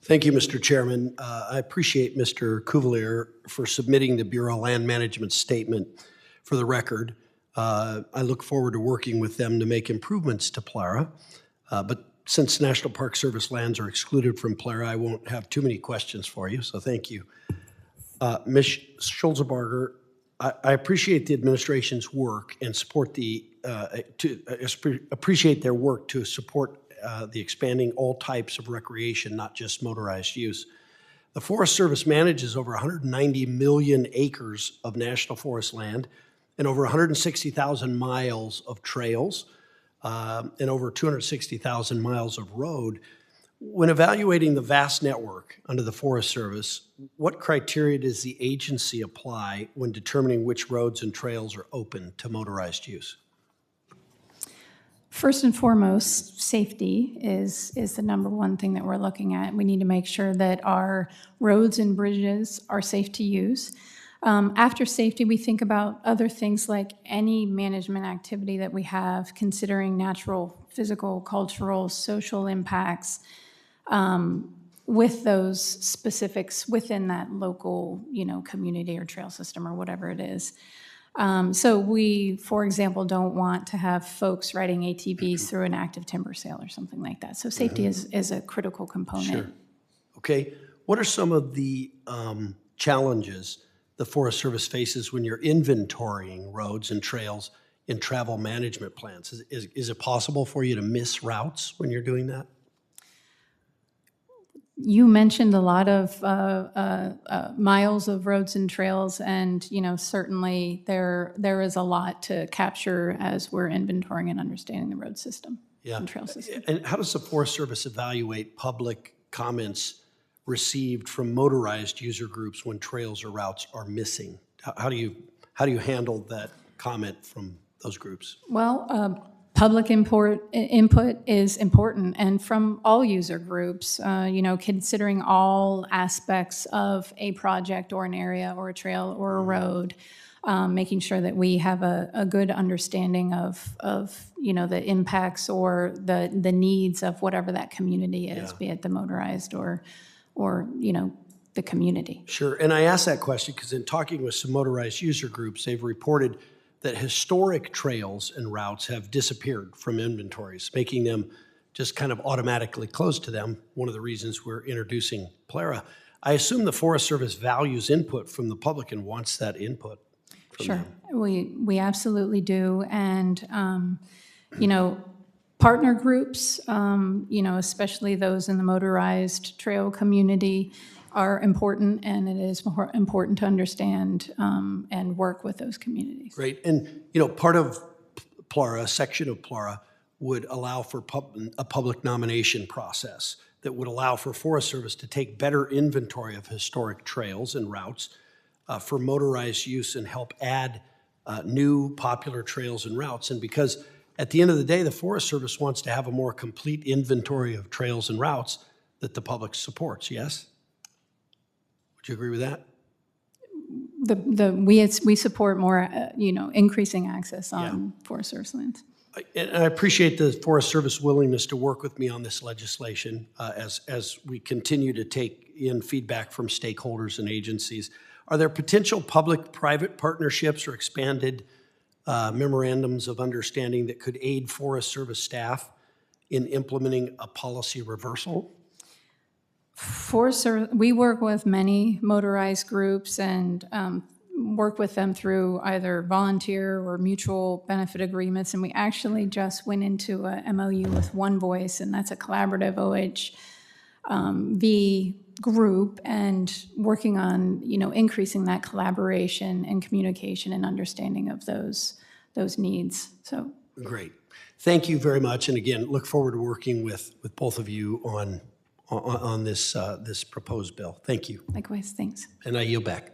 Thank you, Mr. Chairman. I appreciate Mr. Cuvelier for submitting the Bureau of Land Management statement for the record. I look forward to working with them to make improvements to PLARA. But since National Park Service lands are excluded from PLARA, I won't have too many questions for you, so thank you. Ms. Schulzebarger, I appreciate the administration's work and support appreciate their work to support the expanding all types of recreation, not just motorized use. The Forest Service manages over 190 million acres of national forest land and over 160,000 miles of trails and over 260,000 miles of road. When evaluating the vast network under the Forest Service, what criteria does the agency apply when determining which roads and trails are open to motorized use? First and foremost, safety is the number one thing that we're looking at. We need to make sure that our roads and bridges are safe to use. After safety, we think about other things like any management activity that we have, considering natural, physical, cultural, social impacts with those specifics within that local, community or trail system or whatever it is. So we, for example, don't want to have folks riding ATVs through an active timber sale or something like that. So safety is a critical component. Sure. Okay. What are some of the challenges the Forest Service faces when you're inventorying roads and trails in travel management plans? Is it possible for you to miss routes when you're doing that? You mentioned a lot of miles of roads and trails, and certainly there is a lot to capture as we're inventorying and understanding the road system and trail system. And how does the Forest Service evaluate public comments received from motorized user groups when trails or routes are missing? How do you handle that comment from those groups? Well, public input is important, and from all user groups, considering all aspects of a project or an area or a trail or a road, making sure that we have a good understanding of the impacts or the needs of whatever that community is, be it the motorized or the community. Sure, and I asked that question because in talking with some motorized user groups, they've reported that historic trails and routes have disappeared from inventories, making them just kind of automatically closed to them, one of the reasons we're introducing PLARA. I assume the Forest Service values input from the public and wants that input from them. We absolutely do, and partner groups, especially those in the motorized trail community, are important, and it is more important to understand and work with those communities. Great, and part of PLARA, a section of PLARA, would allow for a public nomination process that would allow for Forest Service to take better inventory of historic trails and routes for motorized use and help add new popular trails and routes. And because at the end of the day, the Forest Service wants to have a more complete inventory of trails and routes that the public supports, yes? Would you agree with that? We support more, increasing access on Forest Service lands. And I appreciate the Forest Service willingness to work with me on this legislation as we continue to take in feedback from stakeholders and agencies. Are there potential public-private partnerships or expanded memorandums of understanding that could aid Forest Service staff in implementing a policy reversal? We work with many motorized groups and work with them through either volunteer or mutual benefit agreements, and we actually just went into a MOU with One Voice, and that's a collaborative OHV group, and working on increasing that collaboration and communication and understanding of those needs. So great, thank you very much, and again, look forward to working with both of you on this proposed bill. Thank you. Likewise, thanks. And I yield back.